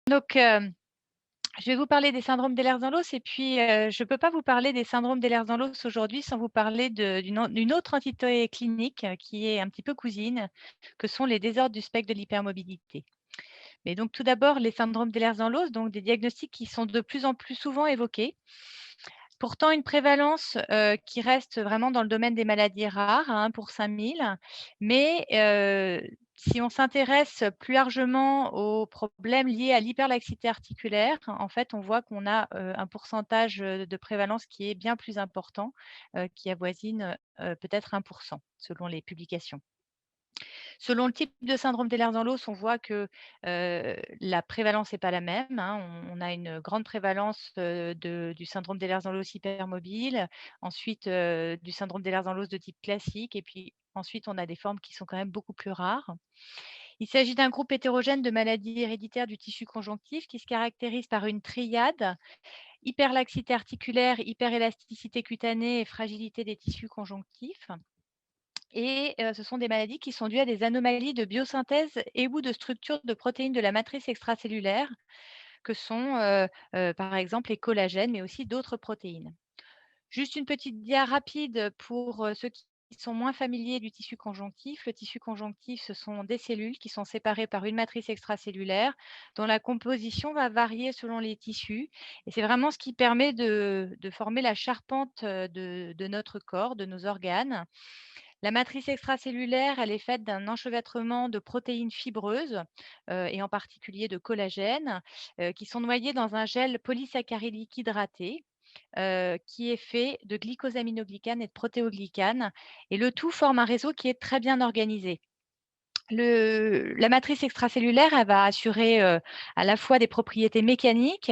Donc, je vais vous parler des syndromes d'Ehlers-Danlos et puis, je ne peux pas vous parler des syndromes d'Ehlers-Danlos aujourd'hui sans vous parler d'une autre entité clinique qui est un petit peu cousine, que sont les désordres du spectre de l'hypermobilité. Mais donc tout d'abord, les syndromes d'Ehlers-Danlos, donc des diagnostics qui sont de plus en plus souvent évoqués. Pourtant une prévalence, qui reste vraiment dans le domaine des maladies rares, à 1 pour 5 000. Mais, si on s'intéresse plus largement aux problèmes liés à l'hyperlaxité articulaire, en fait, on voit qu'on a, un pourcentage, de prévalence qui est bien plus important, qui avoisine, peut-être 1 selon les publications. Selon le type de syndrome d'Ehlers-Danlos, on voit que, la prévalence n'est pas la même, hein. On a une grande prévalence, du syndrome d'Ehlers-Danlos hypermobile, ensuite, du syndrome d'Ehlers-Danlos de type classique et puis ensuite on a des formes qui sont quand même beaucoup plus rares. Il s'agit d'un groupe hétérogène de maladies héréditaires du tissu conjonctif qui se caractérise par une triade: hyperlaxité articulaire, hyperélasticité cutanée et fragilité des tissus conjonctifs. Et ce sont des maladies qui sont dues à des anomalies de biosynthèse et ou de structure de protéines de la matrice extracellulaire que sont, par exemple les collagènes, mais aussi d'autres protéines. Juste une petite dia rapide pour, ceux qui sont moins familiers du tissu conjonctif. Le tissu conjonctif, ce sont des cellules qui sont séparées par une matrice extracellulaire dont la composition va varier selon les tissus et c'est vraiment ce qui permet de former la charpente, de notre corps, de nos organes. La matrice extracellulaire, elle est faite d'un enchevêtrement de protéines fibreuses, et en particulier de collagène, qui sont noyées dans un gel polysaccharidique hydraté, qui est fait de glycosaminoglycanes et de protéoglycanes et le tout forme un réseau qui est très bien organisé. La matrice extracellulaire, elle va assurer, à la fois des propriétés mécaniques,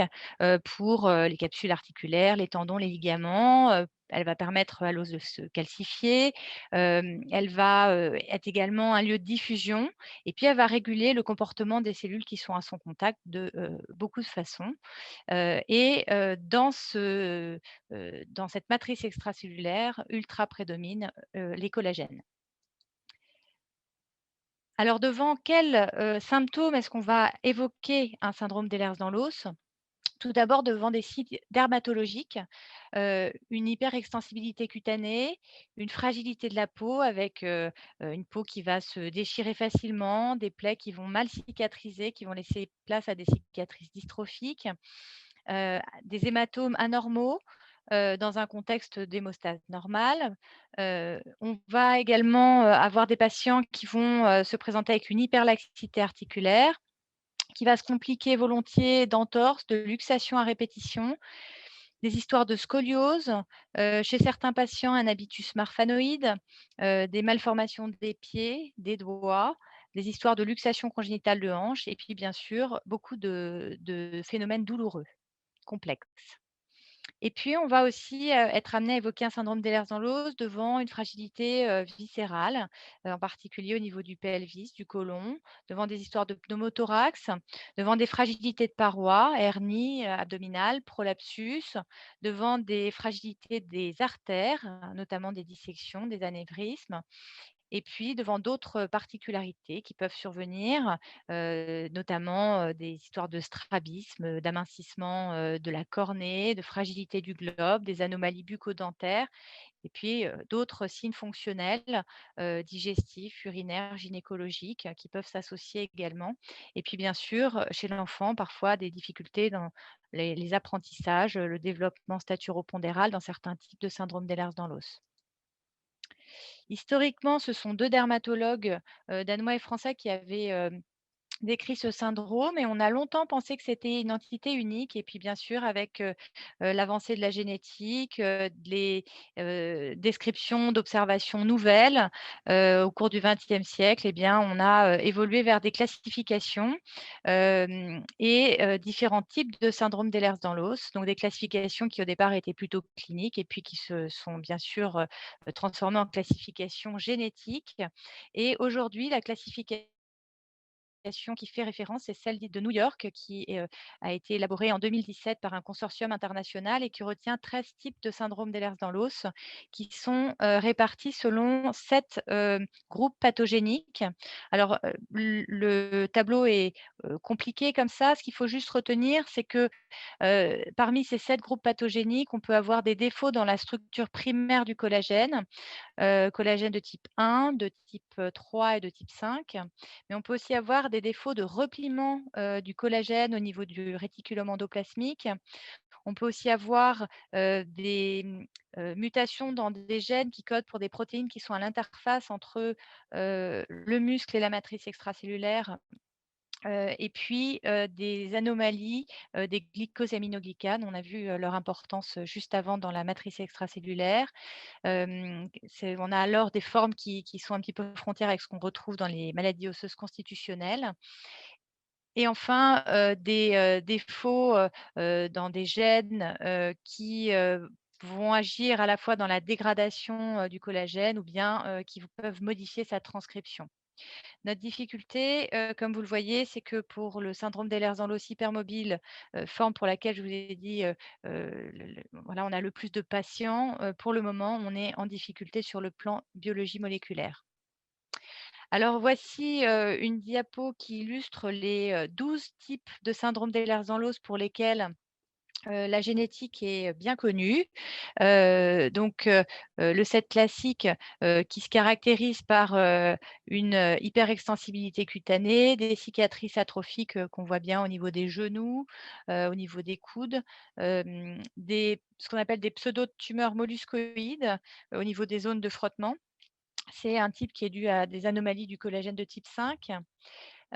pour, les capsules articulaires, les tendons, les ligaments, elle va permettre à l'os de se calcifier, elle va, être également un lieu de diffusion et puis elle va réguler le comportement des cellules qui sont à son contact de, beaucoup de façons, dans cette matrice extracellulaire ultra prédominent, les collagènes. Alors devant quels, symptômes est-ce qu'on va évoquer un syndrome d'Ehlers-Danlos? Tout d'abord devant des signes dermatologiques, une hyperextensibilité cutanée, une fragilité de la peau avec, une peau qui va se déchirer facilement, des plaies qui vont mal cicatriser, qui vont laisser place à des cicatrices dystrophiques, des hématomes anormaux, dans un contexte d'hémostase normale. On va également, avoir des patients qui vont, se présenter avec une hyperlaxité articulaire, qui va se compliquer volontiers d'entorses, de luxations à répétition, des histoires de scoliose, chez certains patients un habitus marfanoïde, des malformations des pieds, des doigts, des histoires de luxation congénitale de hanche et puis bien sûr beaucoup de phénomènes douloureux, complexes. Et puis, on va aussi, être amené à évoquer un syndrome d'Ehlers-Danlos devant une fragilité, viscérale, en particulier au niveau du pelvis, du côlon, devant des histoires de pneumothorax, devant des fragilités de parois, hernie, abdominale, prolapsus, devant des fragilités des artères, notamment des dissections, des anévrismes et puis devant d'autres particularités qui peuvent survenir, notamment, des histoires de strabisme, d'amincissement, de la cornée, de fragilité du globe, des anomalies bucco-dentaires et puis, d'autres signes fonctionnels, digestifs, urinaires, gynécologiques, qui peuvent s'associer également et puis bien sûr, chez l'enfant, parfois des difficultés dans les apprentissages, le développement staturo-pondéral dans certains types de syndrome d'Ehlers-Danlos. Historiquement, ce sont 2 dermatologues, danois et français qui avaient, décrit ce syndrome et on a longtemps pensé que c'était une entité unique et puis bien sûr avec, l'avancée de la génétique, les, descriptions d'observations nouvelles, au cours du XXe siècle eh bien on a, évolué vers des classifications, différents types de syndrome d'Ehlers-Danlos. Donc des classifications qui au départ étaient plutôt cliniques et puis qui se sont bien sûr, transformées en classification génétique et aujourd'hui la classification classification qui fait référence, c'est celle de New York qui a été élaborée en 2017 par un consortium international et qui retient 13 types de syndrome d'Ehlers-Danlos qui sont répartis selon 7 groupes pathogéniques. Alors, le tableau est compliqué comme ça. Ce qu'il faut juste retenir, c'est que parmi ces 7 groupes pathogéniques, on peut avoir des défauts dans la structure primaire du collagène de type 1, de type 3 et de type 5. Mais on peut aussi avoir des défauts de repliement du collagène au niveau du réticulum endoplasmique. On peut aussi avoir des mutations dans des gènes qui codent pour des protéines qui sont à l'interface entre le muscle et la matrice extracellulaire. Et puis des anomalies des glycosaminoglycanes. On a vu leur importance juste avant dans la matrice extracellulaire. On a alors des formes qui sont un petit peu frontières avec ce qu'on retrouve dans les maladies osseuses constitutionnelles. Et enfin, des défauts dans des gènes qui vont agir à la fois dans la dégradation du collagène ou bien qui peuvent modifier sa transcription. Notre difficulté, comme vous le voyez, c'est que pour le syndrome d'Ehlers-Danlos hypermobile, forme pour laquelle je vous ai dit, voilà, on a le plus de patients, pour le moment, on est en difficulté sur le plan biologie moléculaire. Alors voici, une diapo qui illustre les 12 types de syndrome d'Ehlers-Danlos pour lesquels la génétique est bien connue. Le set classique qui se caractérise par une hyperextensibilité cutanée, des cicatrices atrophiques qu'on voit bien au niveau des genoux, au niveau des coudes, ce qu'on appelle des pseudo-tumeurs molluscoïdes au niveau des zones de frottement. C'est un type qui est dû à des anomalies du collagène de type 5.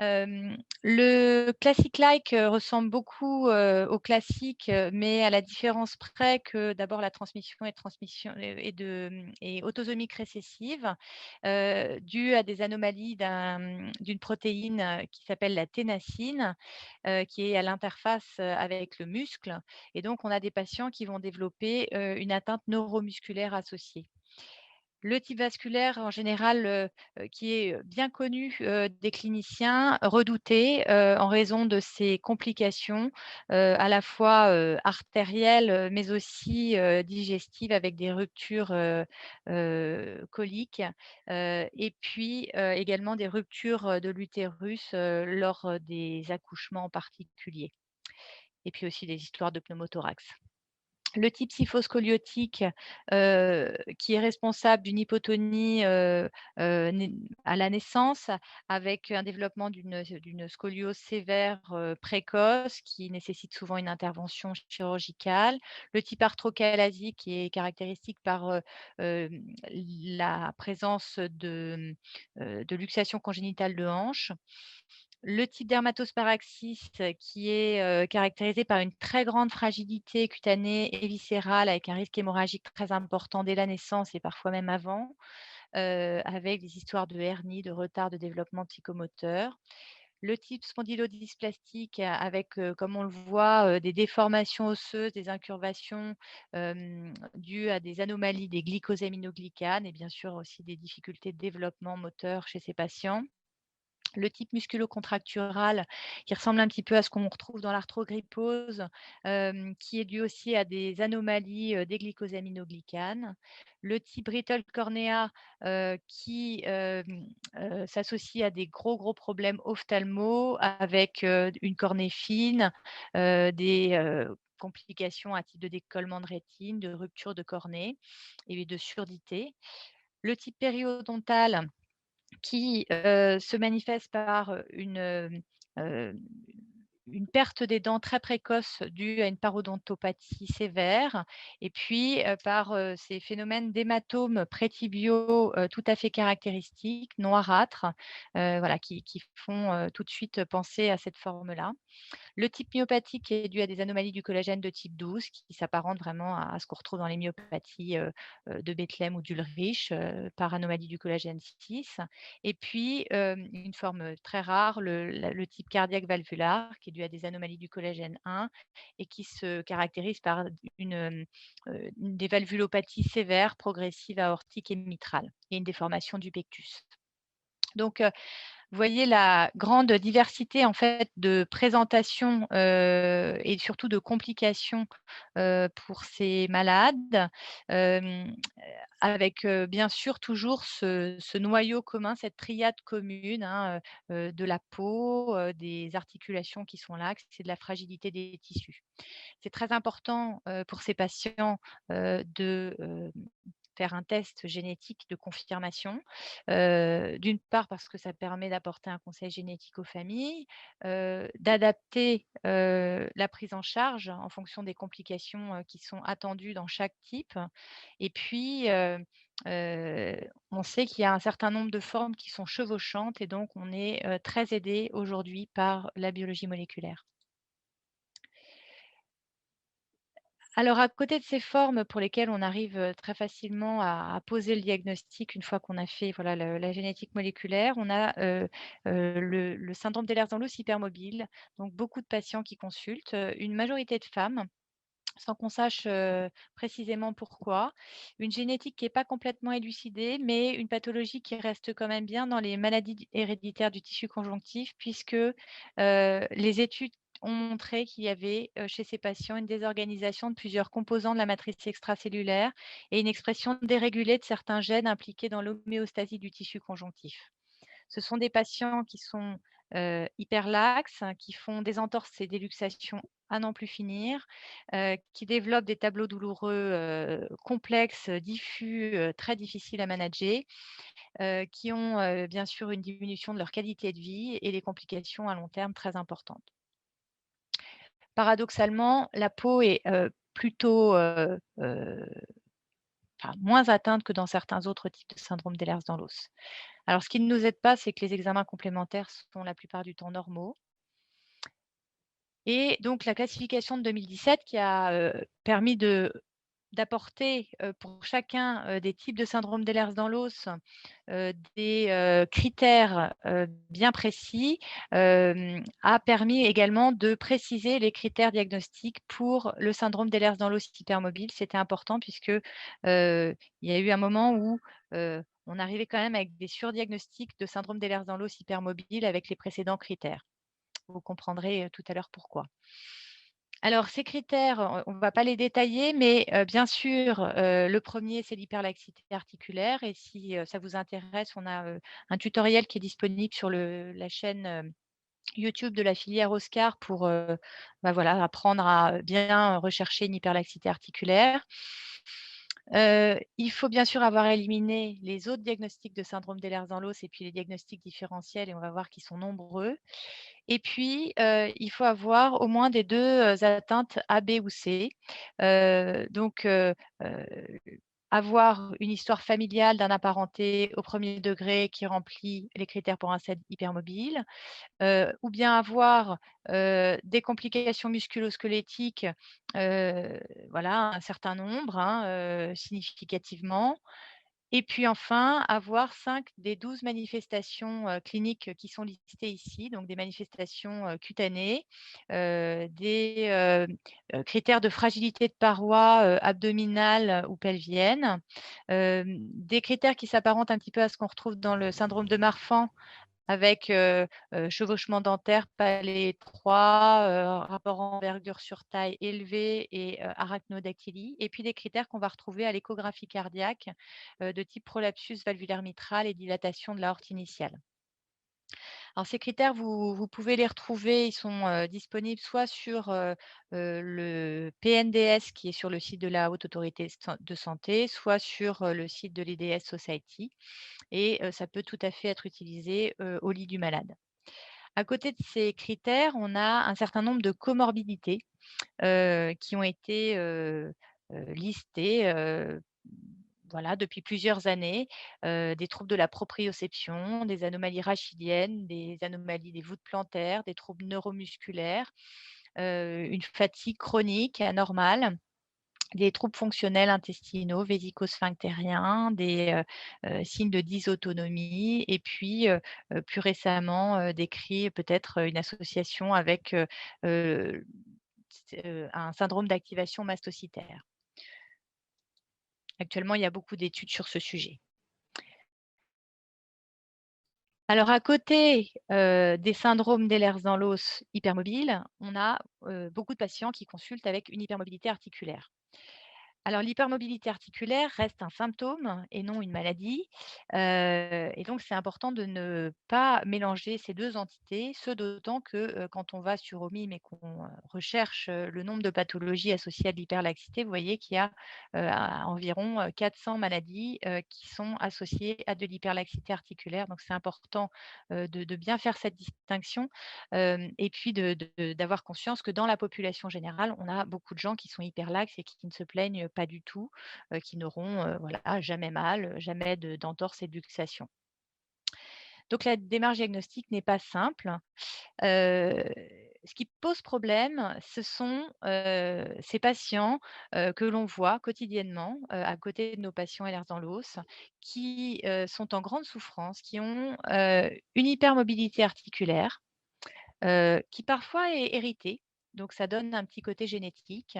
Le classique-like ressemble beaucoup au classique, mais à la différence près que d'abord la transmission est autosomique récessive, due à des anomalies d'une protéine qui s'appelle la ténacine, qui est à l'interface avec le muscle. Et donc, on a des patients qui vont développer une atteinte neuromusculaire associée. Le type vasculaire, en général, qui est bien connu des cliniciens, redouté en raison de ses complications, à la fois artérielles, mais aussi digestives avec des ruptures coliques, et puis également des ruptures de l'utérus lors des accouchements en particulier, et puis aussi des histoires de pneumothorax. Le type sylphoscoliotique, qui est responsable d'une hypotonie, à la naissance avec un développement d'une scoliose sévère, précoce qui nécessite souvent une intervention chirurgicale. Le type arthrocalasique qui est caractéristique par, la présence de luxation congénitale de hanche. Le type dermatosparaxis qui est caractérisé par une très grande fragilité cutanée et viscérale avec un risque hémorragique très important dès la naissance et parfois même avant, avec des histoires de hernie, de retard de développement psychomoteur. Le type spondylodysplastique avec, comme on le voit, des déformations osseuses, des incurvations dues à des anomalies des glycosaminoglycanes et bien sûr aussi des difficultés de développement moteur chez ces patients. Le type musculo-contractural qui ressemble un petit peu à ce qu'on retrouve dans l'arthrogrypose, qui est dû aussi à des anomalies, des glycosaminoglycanes. Le type brittle cornea, qui, s'associe à des gros problèmes ophtalmo avec, une cornée fine, des, complications à type de décollement de rétine, de rupture de cornée et de surdité. Le type périodontal qui se manifeste par une perte des dents très précoce due à une parodontopathie sévère et puis par ces phénomènes d'hématomes prétibiaux tout à fait caractéristiques, noirâtres, voilà, qui font tout de suite penser à cette forme-là. Le type myopathique qui est dû à des anomalies du collagène de type 12 qui s'apparente vraiment à ce qu'on retrouve dans les myopathies de Bethléem ou d'Ulrich par anomalie du collagène 6. Et puis, une forme très rare, le type cardiaque valvulaire qui est dû à des anomalies du collagène 1 et qui se caractérise par des valvulopathies sévères, progressives, aortiques et mitrales et une déformation du pectus. Donc, Vous voyez la grande diversité en fait de présentation, et surtout de complications, pour ces malades, hem, avec, bien sûr toujours ce noyau commun, cette triade commune, hein, de la peau, des articulations qui sont là, que c'est de la fragilité des tissus. C'est très important, pour ces patients, de, faire un test génétique de confirmation. D'une part parce que ça permet d'apporter un conseil génétique aux familles, d'adapter, la prise en charge en fonction des complications, qui sont attendues dans chaque type et puis, on sait qu'il y a un certain nombre de formes qui sont chevauchantes et donc on est, très aidé aujourd'hui par la biologie moléculaire. Alors, à côté de ces formes pour lesquelles on arrive, très facilement à poser le diagnostic une fois qu'on a fait, voilà, le la génétique moléculaire, on a, le syndrome d'Ehlers-Danlos hypermobile, donc beaucoup de patients qui consultent, une majorité de femmes, sans qu'on sache, précisément pourquoi. Une génétique qui est pas complètement élucidée, mais une pathologie qui reste quand même bien dans les maladies héréditaires du tissu conjonctif puisque, les études ont montré qu'il y avait, chez ces patients une désorganisation de plusieurs composants de la matrice extracellulaire et une expression dérégulée de certains gènes impliqués dans l'homéostasie du tissu conjonctif. Ce sont des patients qui sont, hyperlaxes, hein, qui font des entorses et des luxations à n'en plus finir, qui développent des tableaux douloureux, complexes, diffus, très difficiles à manager, qui ont, bien sûr une diminution de leur qualité de vie et des complications à long terme très importantes. Paradoxalement, la peau est, plutôt, enfin moins atteinte que dans certains autres types de syndrome d'Ehlers-Danlos. Alors ce qui ne nous aide pas, c'est que les examens complémentaires sont la plupart du temps normaux et donc la classification de 2017 qui a, permis d'apporter, pour chacun, des types de syndrome d'Ehlers-Danlos, des, critères, bien précis, a permis également de préciser les critères diagnostiques pour le syndrome d'Ehlers-Danlos hypermobile. C'était important puisque, il y a eu un moment où, on arrivait quand même avec des surdiagnostics de syndrome d'Ehlers-Danlos hypermobile avec les précédents critères. Vous comprendrez, tout à l'heure pourquoi. Alors ces critères, on ne va pas les détailler, mais bien sûr, le premier c'est l'hyperlaxité articulaire et si, ça vous intéresse, on a, un tutoriel qui est disponible sur la chaîne, YouTube de la filière Oscar pour, bah, voilà, apprendre à bien rechercher une hyperlaxité articulaire. Il faut bien sûr avoir éliminé les autres diagnostics de syndrome d'Ehlers-Danlos et puis les diagnostics différentiels et on va voir qu'ils sont nombreux. Et puis, il faut avoir au moins des 2 atteintes A, B ou C. Donc, heu, avoir une histoire familiale d'un apparenté au premier degré qui remplit les critères pour un SED hypermobile, ou bien avoir, des complications musculo-squelettiques, voilà, un certain nombre, hein, significativement. Et puis enfin, avoir 5 des 12 manifestations, cliniques qui sont listées ici, donc des manifestations, cutanées, des, critères de fragilité de parois, abdominales ou pelviennes, des critères qui s'apparentent un petit peu à ce qu'on retrouve dans le syndrome de Marfan avec, chevauchement dentaire, palais étroit, rapport envergure sur taille élevé et arachnodactylie et puis des critères qu'on va retrouver à l'échographie cardiaque, de type prolapsus valvulaire mitral et dilatation de l'aorte initiale. Alors ces critères, vous pouvez les retrouver, ils sont, disponibles soit sur, le PNDS qui est sur le site de la Haute Autorité de santé, soit sur, le site de l'EDS Society et ça peut tout à fait être utilisé, au lit du malade. À côté de ces critères, on a un certain nombre de comorbidités, qui ont été, listées, voilà, depuis plusieurs années, des troubles de la proprioception, des anomalies rachidiennes, des anomalies des voûtes plantaires, des troubles neuromusculaires, une fatigue chronique anormale, des troubles fonctionnels intestinaux, vésico-sphinctériens, des, signes de dysautonomie et puis, plus récemment, décrit peut-être, une association avec, heu, un syndrome d'activation mastocytaire. Actuellement, il y a beaucoup d'études sur ce sujet. Alors à côté, des syndromes d'Ehlers-Danlos hypermobiles, on a, beaucoup de patients qui consultent avec une hypermobilité articulaire. Alors l'hypermobilité articulaire reste un symptôme et non une maladie, et donc c'est important de ne pas mélanger ces 2 entités, ce d'autant que, quand on va sur OMIM et qu'on, recherche, le nombre de pathologies associées à de l'hyperlaxité, vous voyez qu'il y a, environ, 400 maladies, qui sont associées à de l'hyperlaxité articulaire. Donc c'est important, de bien faire cette distinction, et puis d'avoir conscience que dans la population générale, on a beaucoup de gens qui sont hyperlaxes et qui ne se plaignent pas du tout, qui n'auront, voilà, jamais mal, jamais d'entorse et de luxation. Donc la démarche diagnostique n'est pas simple. Heu, Ce qui pose problème, ce sont, ces patients, que l'on voit quotidiennement, à côté de nos patients Ehlers dans l'os, qui, sont en grande souffrance, qui ont, une hypermobilité articulaire, qui parfois est héritée, donc ça donne un petit côté génétique,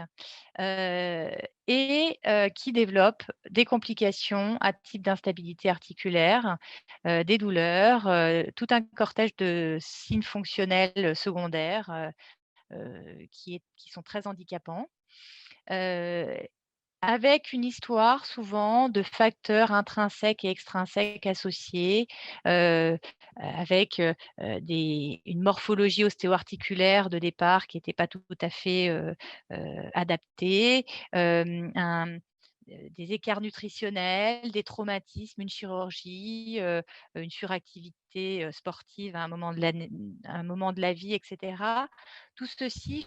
heu et qui développent des complications à type d'instabilité articulaire, des douleurs, tout un cortège de signes fonctionnels, secondaires, qui sont très handicapants. Heu Avec une histoire souvent de facteurs intrinsèques et extrinsèques associés, avec, une morphologie ostéo-articulaire de départ qui était pas tout à fait, adaptée, un des écarts nutritionnels, des traumatismes, une chirurgie, une suractivité, sportive à un moment de la vie et cetera. Tout ceci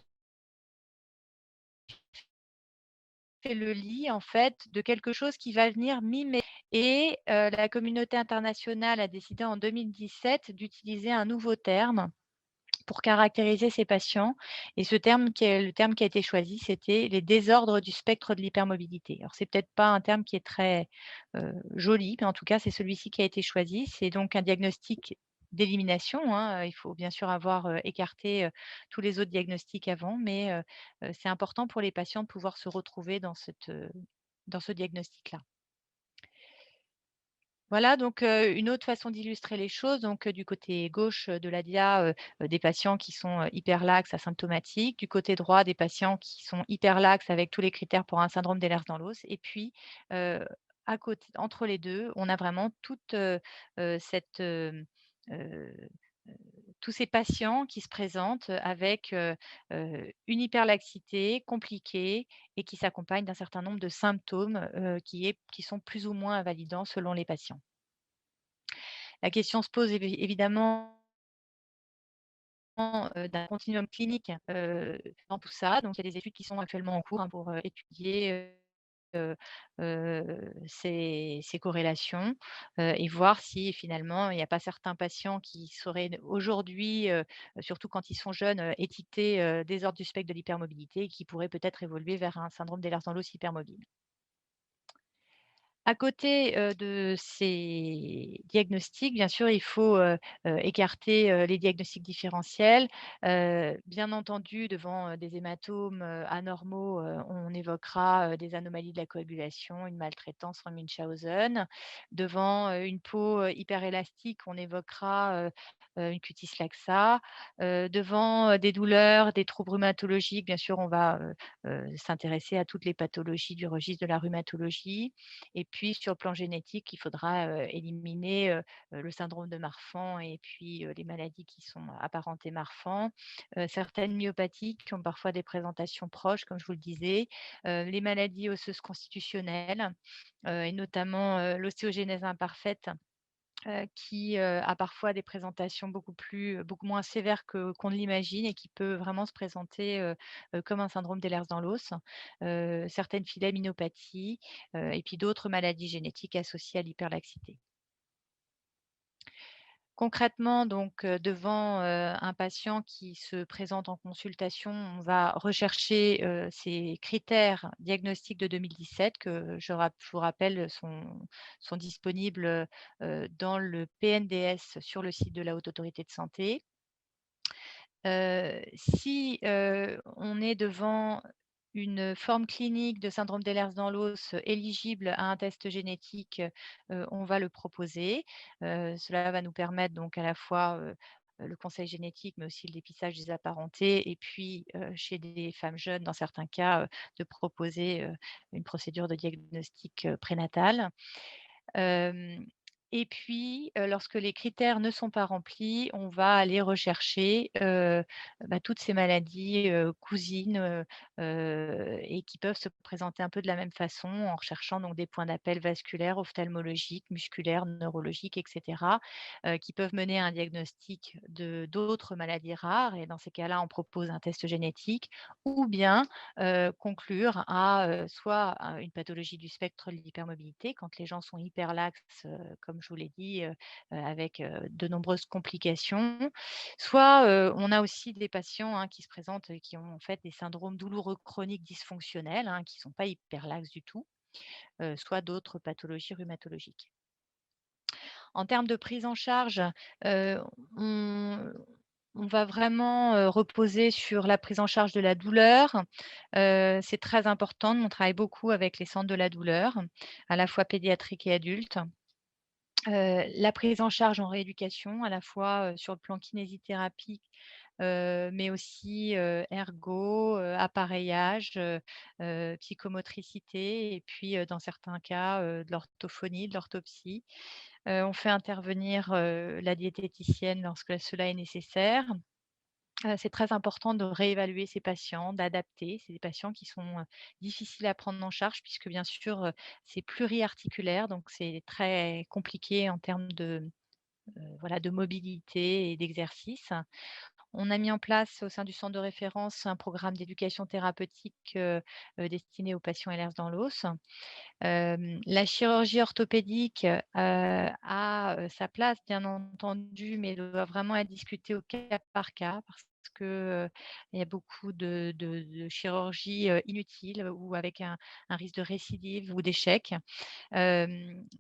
fait le lit, en fait, de quelque chose qui va venir mimer et la communauté internationale a décidé en 2017 d'utiliser un nouveau terme pour caractériser ces patients et le terme qui a été choisi, c'était les désordres du spectre de l'hypermobilité. Alors c'est peut-être pas un terme qui est très, joli, mais en tout cas, c'est celui-ci qui a été choisi. C'est donc un diagnostic d'élimination, hein, il faut bien sûr avoir, écarté, tous les autres diagnostics avant, mais c'est important pour les patients de pouvoir se retrouver dans ce diagnostic-là. Voilà donc une autre façon d'illustrer les choses, donc du côté gauche, de la dia, des patients qui sont, hyperlaxes asymptomatiques, du côté droit des patients qui sont hyperlaxes avec tous les critères pour un syndrome d'Ehlers-Danlos et puis, heu, à côté entre les 2, on a vraiment toute, cette, heu tous ces patients qui se présentent avec, une hyperlaxité compliquée et qui s'accompagnent d'un certain nombre de symptômes, qui sont plus ou moins invalidants selon les patients. La question se pose évidemment, d'un continuum clinique, dans tout ça. Donc il y a des études qui sont actuellement en cours, hein, pour, étudier, ces corrélations, et voir si finalement il n'y a pas certains patients qui seraient aujourd'hui, surtout quand ils sont jeunes, étiquetés, désordre du spectre de l'hypermobilité et qui pourraient peut-être évoluer vers un syndrome d'Ehlers-Danlos hypermobile. À côté, de ces diagnostics, bien sûr, il faut, écarter, les diagnostics différentiels. Bien entendu, devant, des hématomes, anormaux, on évoquera, des anomalies de la coagulation, une maltraitance en Munchausen. Devant, une peau, hyperélastique, on évoquera, une cutis laxa. Devant, des douleurs, des troubles rhumatologiques, bien sûr, on va, s'intéresser à toutes les pathologies du registre de la rhumatologie. Et puis sur le plan génétique, il faudra, éliminer, le syndrome de Marfan et puis, les maladies qui sont apparentées Marfan. Certaines myopathies qui ont parfois des présentations proches, comme je vous le disais. Les maladies osseuses constitutionnelles, et notamment, l'ostéogenèse imparfaite, qui, a parfois des présentations beaucoup moins sévères qu'on ne l'imagine et qui peut vraiment se présenter, comme un syndrome d'Ehlers dans l'os. Certaines filaminopathies, et puis d'autres maladies génétiques associées à l'hyperlaxité. Concrètement, donc, devant, un patient qui se présente en consultation, on va rechercher, ces critères diagnostiques de 2017 que je vous rappelle sont disponibles, dans le PNDS sur le site de la Haute Autorité de Santé. Si, on est devant une forme clinique de syndrome d'Ehlers-Danlos éligible à un test génétique, on va le proposer. Cela va nous permettre donc à la fois, le conseil génétique, mais aussi le dépistage des apparentés et puis, chez des femmes jeunes, dans certains cas, de proposer, une procédure de diagnostic, prénatal. Hem et puis, lorsque les critères ne sont pas remplis, on va aller rechercher, toutes ces maladies, cousines, et qui peuvent se présenter un peu de la même façon en recherchant donc des points d'appel vasculaires, ophtalmologiques, musculaires, neurologiques et cetera, qui peuvent mener à un diagnostic de d'autres maladies rares et dans ces cas-là, on propose un test génétique ou bien conclure à, soit à une pathologie du spectre de l'hypermobilité quand les gens sont hyperlaxes, comme je vous l'ai dit, avec, de nombreuses complications. Soit, on a aussi des patients, hein, qui se présentent et qui ont en fait des syndromes douloureux chroniques dysfonctionnels, hein, qui ne sont pas hyperlaxes du tout, soit d'autres pathologies rhumatologiques. En termes de prise en charge, heu, on on va vraiment, reposer sur la prise en charge de la douleur. C'est très important. Nous, on travaille beaucoup avec les centres de la douleur, à la fois pédiatriques et adultes. La prise en charge en rééducation, à la fois, sur le plan kinésithérapie, mais aussi, ergo, appareillage, psychomotricité et puis, dans certains cas, de l'orthophonie, de l'orthopsie. On fait intervenir, la diététicienne lorsque cela est nécessaire. C'est très important de réévaluer ces patients, d'adapter. C'est des patients qui sont, difficiles à prendre en charge puisque bien sûr, c'est pluriarticulaire, donc c'est très compliqué en termes de, voilà, de mobilité et d'exercice. On a mis en place au sein du centre de référence un programme d'éducation thérapeutique, destiné aux patients Ehlers-Danlos. La chirurgie orthopédique, a, sa place bien entendu, mais doit vraiment être discutée au cas par cas parce que, il y a beaucoup de chirurgies, inutiles ou avec un risque de récidive ou d'échec.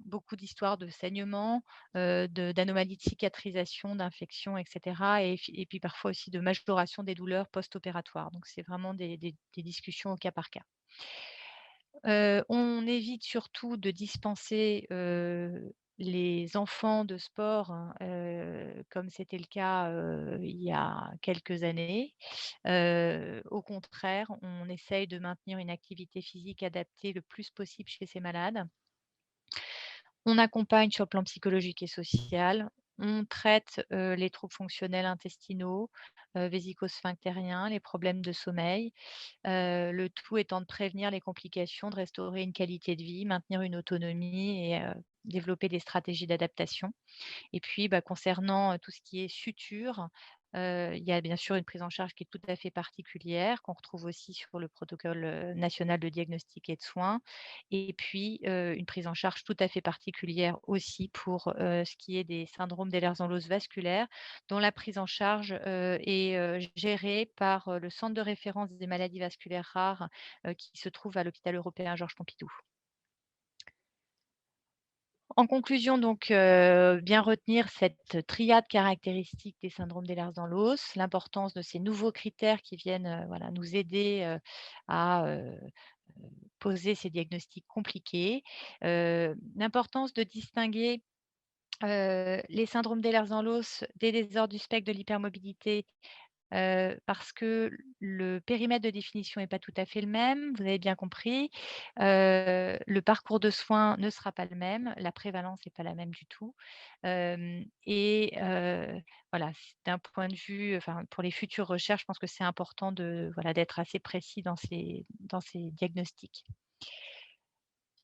Beaucoup d'histoires de saignements, d'anomalies de cicatrisation, d'infections et cetera et puis parfois aussi de majoration des douleurs post-opératoires. Donc c'est vraiment des discussions au cas par cas. On évite surtout de dispenser, les enfants de sport, hein, comme c'était le cas, il y a quelques années. Au contraire, on essaye de maintenir une activité physique adaptée le plus possible chez ces malades. On accompagne sur le plan psychologique et social. On traite, les troubles fonctionnels intestinaux, vésico-sphinctériens, les problèmes de sommeil. Le tout étant de prévenir les complications, de restaurer une qualité de vie, maintenir une autonomie et développer des stratégies d'adaptation. Et puis, concernant, tout ce qui est suture, il y a bien sûr une prise en charge qui est tout à fait particulière, qu'on retrouve aussi sur le protocole, national de diagnostic et de soins. Et puis, une prise en charge tout à fait particulière aussi pour, ce qui est des syndromes d'Ehlers-Danlos vasculaires, dont la prise en charge, est, gérée par, le centre de référence des maladies vasculaires rares, qui se trouve à l'hôpital européen Georges Pompidou. En conclusion donc, bien retenir cette triade caractéristique des syndromes d'Ehlers-Danlos, l'importance de ces nouveaux critères qui viennent, voilà, nous aider, à, poser ces diagnostics compliqués. L'importance de distinguer, les syndromes d'Ehlers-Danlos des désordres du spectre de l'hypermobilité. Parce que le périmètre de définition n'est pas tout à fait le même, vous avez bien compris. Le parcours de soins ne sera pas le même, la prévalence n'est pas la même du tout. Voilà, d'un point de vue enfin, pour les futures recherches, je pense que c'est important de voilà, d'être assez précis dans ces diagnostics.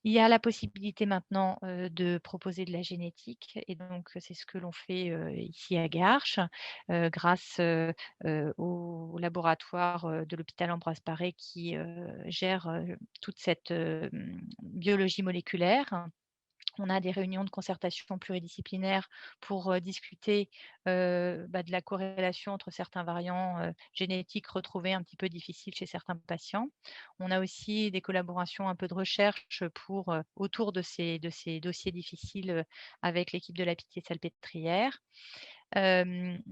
Il y a la possibilité maintenant, de proposer de la génétique et donc c'est ce que l'on fait, ici à Garches, grâce, au laboratoire, de l'hôpital Ambroise Paré qui, gère, toute cette, biologie moléculaire. On a des réunions de concertation pluridisciplinaire pour, discuter, de la corrélation entre certains variants, génétiques retrouvés un petit peu difficiles chez certains patients. On a aussi des collaborations, un peu de recherche pour, autour de ces dossiers difficiles, avec l'équipe de la Pitié-Salpêtrière. Hem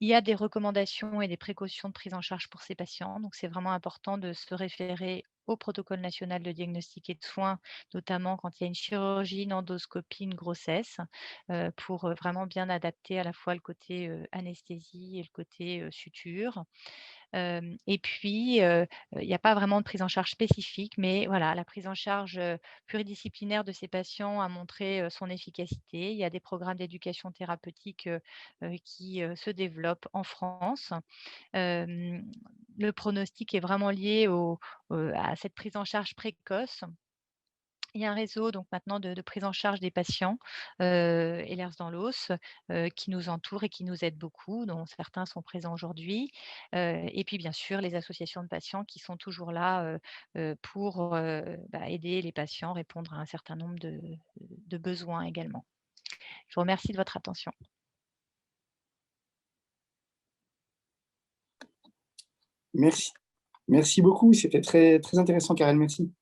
Il y a des recommandations et des précautions de prise en charge pour ces patients, donc c'est vraiment important de se référer au protocole national de diagnostic et de soins, notamment quand il y a une chirurgie, une endoscopie, une grossesse, pour, vraiment bien adapter à la fois le côté, anesthésie et le côté, suture. Et puis, il n'y a pas vraiment de prise en charge spécifique, mais voilà, la prise en charge, pluridisciplinaire de ces patients a montré, son efficacité. Il y a des programmes d'éducation thérapeutique, qui, se développent en France. Hem, le pronostic est vraiment lié à cette prise en charge précoce. Il y a un réseau donc maintenant de prise en charge des patients, Ehlers dans l'os, qui nous entoure et qui nous aide beaucoup, dont certains sont présents aujourd'hui. Et puis bien sûr les associations de patients qui sont toujours là, pour, aider les patients, répondre à un certain nombre de besoins également. Je vous remercie de votre attention. Merci. Merci beaucoup, c'était très, très intéressant, Karen, merci.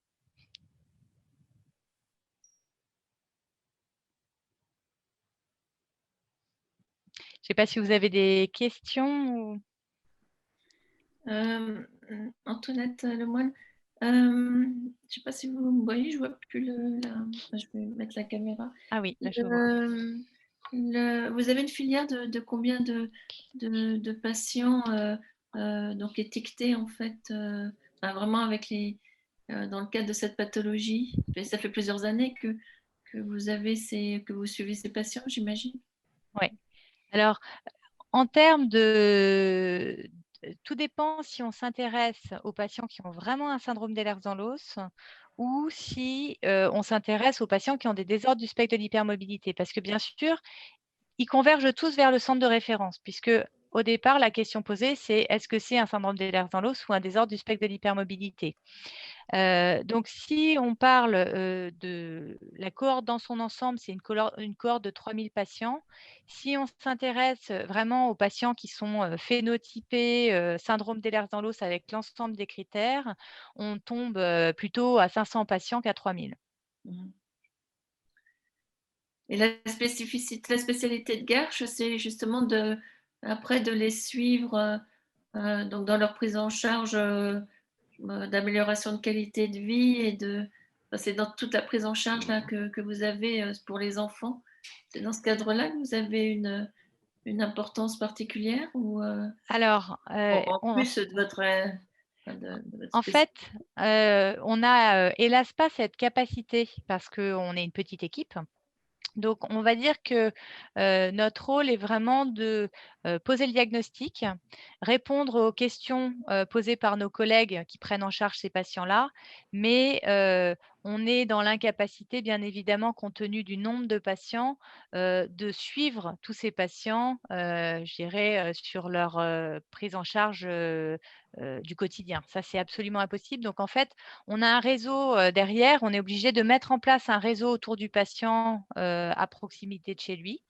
Je ne sais pas si vous avez des questions ou? Antoinette Lemoine, je ne sais pas si vous me voyez, je ne vois plus je vais mettre la caméra. Ah oui, là je vois. Vous avez une filière de combien de patients donc étiquetés en fait, vraiment avec dans le cadre de cette pathologie? Ça fait plusieurs années que vous suivez ces patients, j'imagine? Ouais. Alors, en termes tout dépend si on s'intéresse aux patients qui ont vraiment un syndrome d'Ehlers dans l'os ou si, on s'intéresse aux patients qui ont des désordres du spectre de l'hypermobilité. Parce que bien sûr, ils convergent tous vers le centre de référence puisque, au départ, la question posée, c'est: «Est-ce que c'est un syndrome d'Ehlers dans l'os ou un désordre du spectre de l'hypermobilité?» Donc si on parle, de la cohorte dans son ensemble, c'est une cohorte de 3 000 patients. Si on s'intéresse, vraiment aux patients qui sont, phénotypés, syndrome d'Ehlers dans l'os avec l'ensemble des critères, on tombe, plutôt à 500 patients qu'à 3 000. Mmh. Et la spécialité de Gersh, c'est justement après de les suivre donc dans leur prise en charge d'amélioration de qualité de vie c'est dans toute la prise en charge là, que vous avez pour les enfants. C'est dans ce cadre-là que vous avez une importance particulière ou Alors, en plus de de votre en fait, spécialité? on a, hélas pas cette capacité parce qu'on est une petite équipe. Donc, on va dire que, notre rôle est vraiment de, poser le diagnostic, répondre aux questions, posées par nos collègues qui prennent en charge ces patients-là. Mais, on est dans l'incapacité, bien évidemment, compte tenu du nombre de patients, de suivre tous ces patients, je dirais, sur leur, prise en charge, du quotidien. Ça, c'est absolument impossible. Donc en fait, on a un réseau, derrière, on est obligé de mettre en place un réseau autour du patient, à proximité de chez lui.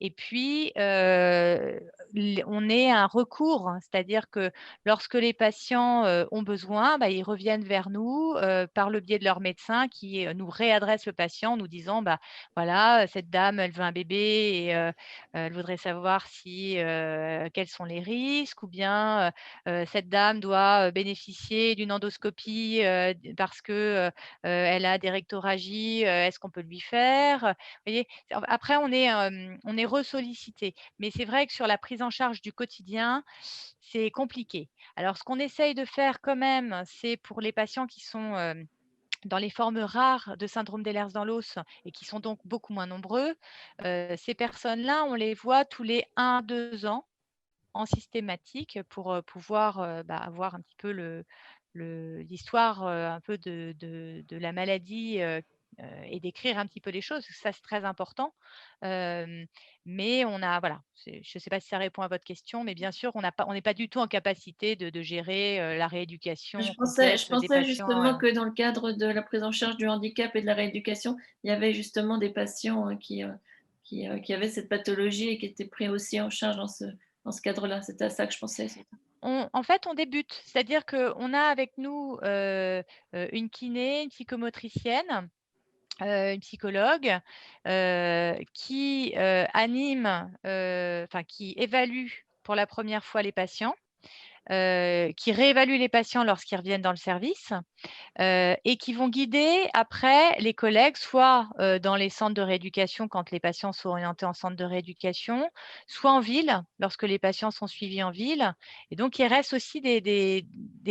Et puis, on est un recours, hein, c'est-à-dire que lorsque les patients, ont besoin, ils reviennent vers nous, par le biais de leur médecin qui, nous réadresse le patient en nous disant: «Bah, voilà, cette dame, elle veut un bébé et elle voudrait savoir si, quels sont les risques» ou bien, «Cette dame doit, bénéficier d'une endoscopie, d parce que, elle a des rectorragies, est-ce qu'on peut lui faire?» Vous voyez? Après on est ressollicité, mais c'est vrai que sur la prise en charge du quotidien, c'est compliqué. Alors ce qu'on essaye de faire quand même, c'est pour les patients qui sont, dans les formes rares de syndrome d'Ehlers dans l'os et qui sont donc beaucoup moins nombreux, ces personnes-là, on les voit tous les 1 2 ans en systématique pour, pouvoir, avoir un petit peu l'histoire, un peu de la maladie, et d'écrire un petit peu les choses. Ça, c'est très important. Hem, mais on a voilà, je ne sais pas si ça répond à votre question, mais bien sûr, on n'est pas du tout en capacité de gérer, la rééducation Je complète des pensais patients, justement que dans le cadre de la prise en charge du handicap et de la rééducation, il y avait justement des patients qui avaient cette pathologie et qui étaient pris aussi en charge dans ce cadre-là. C'était à ça que je pensais. En fait, on débute, c'est-à-dire qu'on a avec nous, une kiné, une psychomotricienne, une psychologue, qui, anime, enfin qui évalue pour la première fois les patients, qui réévaluent les patients lorsqu'ils reviennent dans le service, et qui vont guider après les collègues, soit dans les centres de rééducation quand les patients sont orientés en centre de rééducation, soit en ville lorsque les patients sont suivis en ville. Et donc, il reste aussi des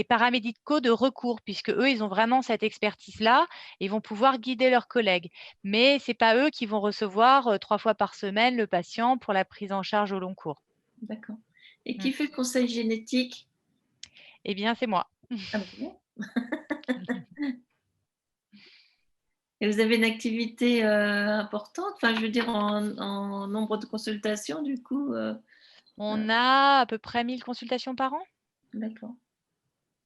paramédicaux de recours, puisque eux, ils ont vraiment cette expertise-là et vont pouvoir guider leurs collègues. Mais ce n'est pas eux qui vont recevoir 3 fois par semaine le patient pour la prise en charge au long cours. D'accord. Et qui fait le conseil génétique? Eh bien, c'est moi. Ah bon? Et vous avez une activité importante, enfin, je veux dire, en nombre de consultations, du coup On a à peu près 1000 consultations par an. D'accord.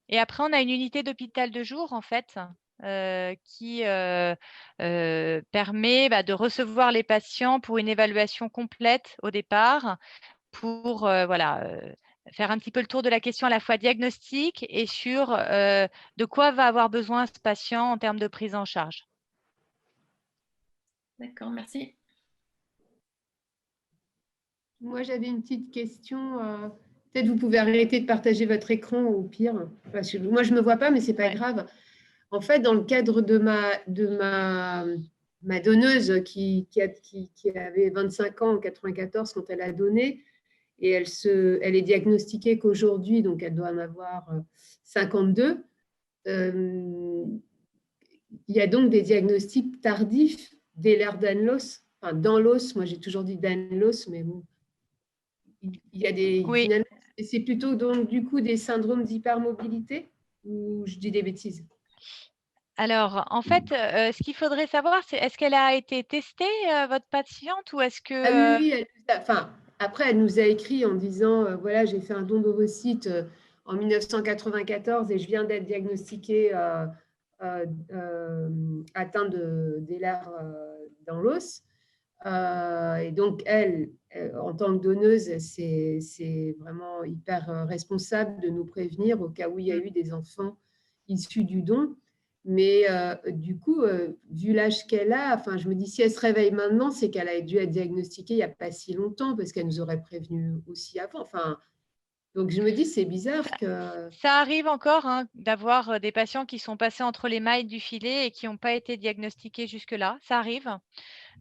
Et après, on a une unité d'hôpital de jour, en fait, qui permet de recevoir les patients pour une évaluation complète au départ, pour faire un petit peu le tour de la question à la fois diagnostique et sur de quoi va avoir besoin ce patient en termes de prise en charge. D'accord, merci. Moi, j'avais une petite question. Peut-être vous pouvez arrêter de partager votre écran au pire. Parce que moi, je ne me vois pas, mais ce n'est pas grave. En fait, dans le cadre de ma donneuse qui avait 25 ans en 94 quand elle a donné, et elle est diagnostiquée qu'aujourd'hui, donc elle doit en avoir 52. Il y a donc des diagnostics tardifs d'Ehlers-Danlos. Enfin, dans l'os, moi j'ai toujours dit Danlos, mais bon. Il y a des. Oui. Finalement, c'est plutôt donc du coup des syndromes d'hypermobilité ou je dis des bêtises? Alors, en fait, ce qu'il faudrait savoir, c'est est-ce qu'elle a été testée, votre patiente, ou est-ce que… Ah oui, enfin, après, elle nous a écrit en disant, voilà, j'ai fait un don d'ovocytes en 1994 et je viens d'être diagnostiquée atteinte d'Ehlers dans l'os. Et donc, elle, en tant que donneuse, c'est vraiment hyper responsable de nous prévenir au cas où il y a eu des enfants issus du don. Mais du coup, vu l'âge qu'elle a, enfin, je me dis, si elle se réveille maintenant, c'est qu'elle a dû être diagnostiquée il n'y a pas si longtemps, parce qu'elle nous aurait prévenu aussi avant. Enfin, donc, je me dis, c'est bizarre que… Ça arrive encore d'avoir des patients qui sont passés entre les mailles du filet et qui n'ont pas été diagnostiqués jusque-là. Ça arrive.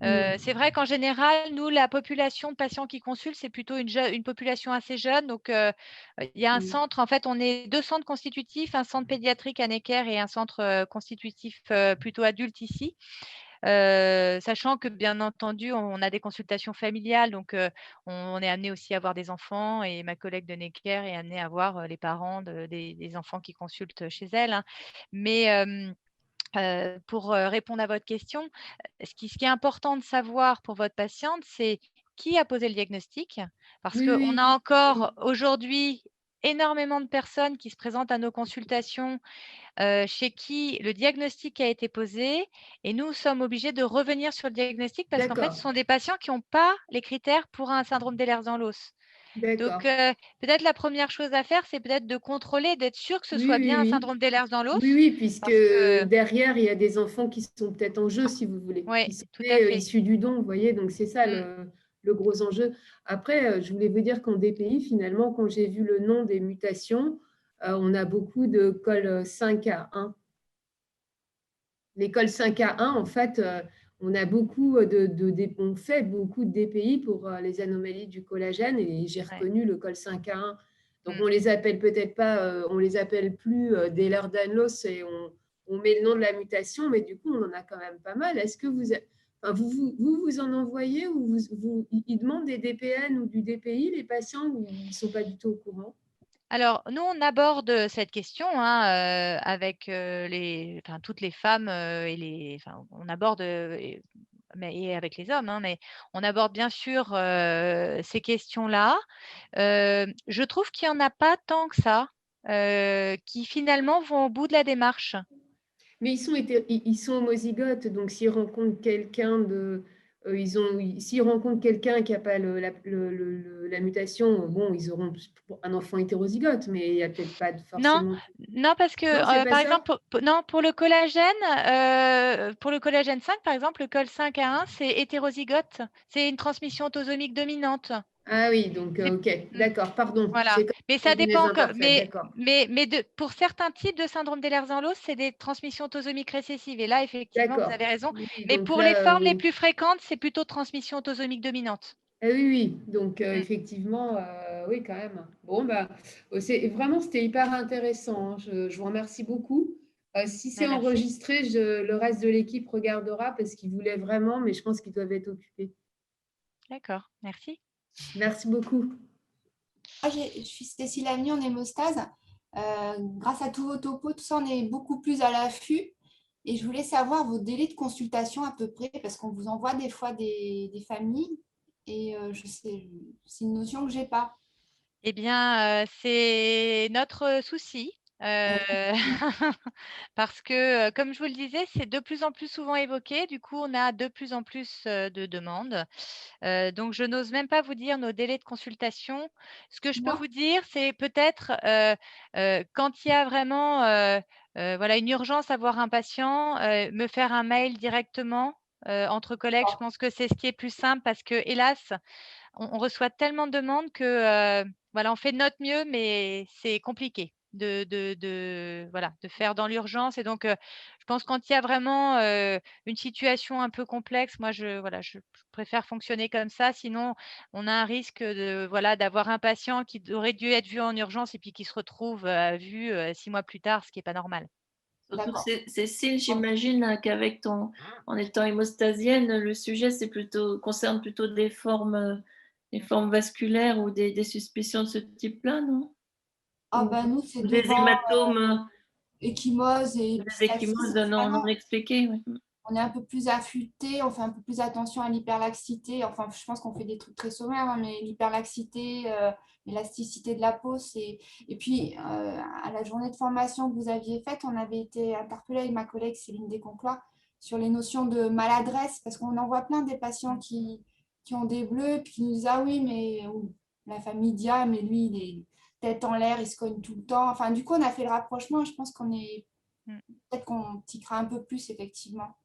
C'est vrai qu'en général, nous, la population de patients qui consultent, c'est plutôt une population assez jeune. Donc, il y a un centre, en fait, on est 2 centres constitutifs, un centre pédiatrique à Necker et un centre constitutif plutôt adulte ici. Sachant que, bien entendu, on a des consultations familiales, donc on est amené aussi à avoir des enfants, et ma collègue de Necker est amenée à voir les parents des enfants qui consultent chez elle. Mais pour répondre à votre question, ce qui est important de savoir pour votre patiente, c'est qui a posé le diagnostic, parce qu'on a encore aujourd'hui énormément de personnes qui se présentent à nos consultations chez qui le diagnostic a été posé, et nous sommes obligés de revenir sur le diagnostic parce qu'en fait, ce sont des patients qui n'ont pas les critères pour un syndrome d'Ehlers-Danlos. Donc, peut-être la première chose à faire, c'est peut-être de contrôler, d'être sûr que ce soit bien un syndrome d'Ehlers-Danlos. Oui, puisque derrière, il y a des enfants qui sont peut-être en jeu, si vous voulez, qui sont issus du don, vous voyez, donc c'est ça le gros enjeu. Après, je voulais vous dire qu'en DPI, finalement, quand j'ai vu le nom des mutations, on a beaucoup de col 5A1. L'école 5A1, en fait, on a beaucoup on fait beaucoup de DPI pour les anomalies du collagène, et j'ai reconnu le col 5A1. Donc, on les appelle peut-être pas, on les appelle plus d'Ehlers-Danlos et on met le nom de la mutation, mais du coup, on en a quand même pas mal. Est-ce que vous en envoyez, ou ils demandent des DPN ou du DPI, les patients, ou ils ne sont pas du tout au courant? Alors, nous, on aborde cette question avec toutes les femmes on aborde, et avec les hommes, mais on aborde bien sûr ces questions-là. Je trouve qu'il n'y en a pas tant que ça qui finalement vont au bout de la démarche. Mais ils sont homozygotes, donc s'ils rencontrent quelqu'un s'ils rencontrent quelqu'un qui n'a pas la mutation, bon, ils auront un enfant hétérozygote, mais il n'y a peut-être pas forcément… Non, parce que par exemple, pour le collagène 5, par exemple, le col 5A1, c'est hétérozygote. C'est une transmission autosomique dominante. Ah oui, donc ok, d'accord, pardon. Voilà, C'est comme mais ça combinaison dépend, imparfaite, d'accord. pour certains types de syndrome d'Ehlers-Danlos, c'est des transmissions autosomiques récessives. Et là, effectivement, vous D'accord. avez raison. Oui, Mais donc pour les là, formes les plus fréquentes, c'est plutôt transmission autosomique dominante. oui, oui, donc Mm. effectivement, oui, quand même. Bon, bah, vraiment, c'était hyper intéressant, hein. Je vous remercie beaucoup. Si c'est Merci. enregistré, le reste de l'équipe regardera parce qu'ils voulaient vraiment, mais je pense qu'ils doivent être occupés. D'accord, merci. Merci beaucoup. Moi, je suis Cécile Amni en hémostase. Grâce à tous vos topos, tout ça, on est beaucoup plus à l'affût. Et je voulais savoir vos délais de consultation à peu près, parce qu'on vous envoie des fois des familles. Et je sais, c'est une notion que je n'ai pas. Eh bien, c'est notre souci. Parce que, comme je vous le disais, c'est de plus en plus souvent évoqué. Du coup, on a de plus en plus de demandes. Donc, je n'ose même pas vous dire nos délais de consultation. Ce que je peux Non. vous dire, c'est peut-être quand il y a vraiment voilà, une urgence à voir un patient, me faire un mail directement entre collègues. Je pense que c'est ce qui est plus simple parce que, hélas, on reçoit tellement de demandes que voilà, on fait de notre mieux, mais c'est compliqué voilà, de faire dans l'urgence. Et donc, je pense quand il y a vraiment une situation un peu complexe, moi, voilà, je préfère fonctionner comme ça. Sinon, on a un risque voilà, d'avoir un patient qui aurait dû être vu en urgence et puis qui se retrouve vu 6 mois plus tard, ce qui n'est pas normal. Surtout que D'accord. Cécile, j'imagine qu'avec en étant hémostasienne, le sujet concerne plutôt des formes vasculaires ou des suspicions de ce type-là, non? Ah Ou, ben nous, c'est ou des devant hématomes, échymose et des épistaxis. ecchymoses non expliquées. Oui. On est un peu plus affûté, on fait un peu plus attention à l'hyperlaxité. Enfin, je pense qu'on fait des trucs très sommaires, hein, mais l'hyperlaxité, l'élasticité de la peau, c'est. Et puis, à la journée de formation que vous aviez faite, on avait été interpellé avec ma collègue Céline Desconclois sur les notions de maladresse, parce qu'on en voit plein des patients qui ont des bleus, puis qui nous disent ah oui, mais ou la famille dit ah, mais lui, il est tête en l'air, il se cogne tout le temps. Enfin, du coup, on a fait le rapprochement. Je pense qu'on est. Peut-être qu'on tiquera un peu plus, effectivement.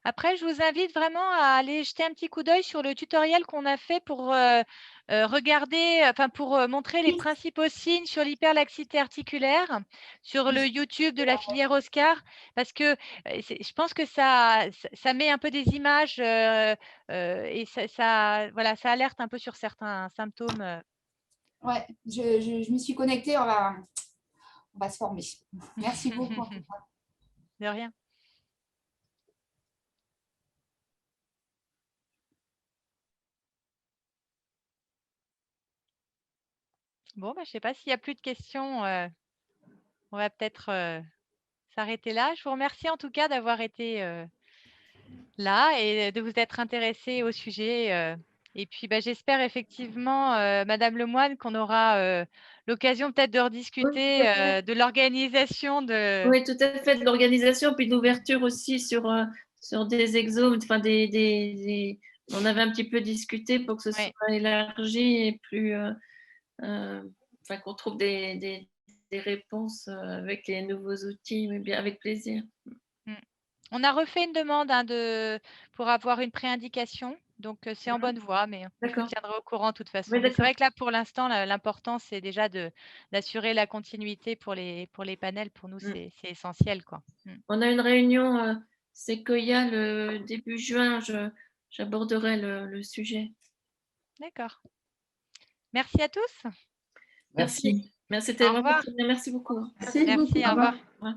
Après, je vous invite vraiment à aller jeter un petit coup d'œil sur le tutoriel qu'on a fait pour regarder, enfin pour montrer les principaux signes sur l'hyperlaxité articulaire sur le YouTube de la filière Oscar, parce que je pense que ça met un peu des images et voilà, ça alerte un peu sur certains symptômes. Ouais, je m'y suis connectée, on va se former. Merci beaucoup. De rien. Bon, bah, je ne sais pas s'il y a plus de questions. On va peut-être s'arrêter là. Je vous remercie en tout cas d'avoir été là et de vous être intéressé au sujet. Et puis, bah, j'espère effectivement, Madame Lemoine, qu'on aura l'occasion peut-être de rediscuter de l'organisation de… Oui, tout à fait, de l'organisation, puis de l'ouverture aussi sur des exos, enfin on avait un petit peu discuté pour que ce soit élargi et plus, enfin qu'on trouve des réponses avec les nouveaux outils, mais bien avec plaisir. On a refait une demande pour avoir une préindication, donc c'est en bonne voie, mais je vous tiendrai au courant de toute façon. Oui, Mais c'est vrai que là, pour l'instant, l'important, c'est déjà d'assurer la continuité pour les panels. Pour nous, c'est essentiel, quoi. On a une réunion Sequoia le début juin, j'aborderai le sujet. D'accord. Merci à tous. Merci. Merci, c'était vraiment très bien. Merci beaucoup. Merci beaucoup. Au revoir. Au revoir.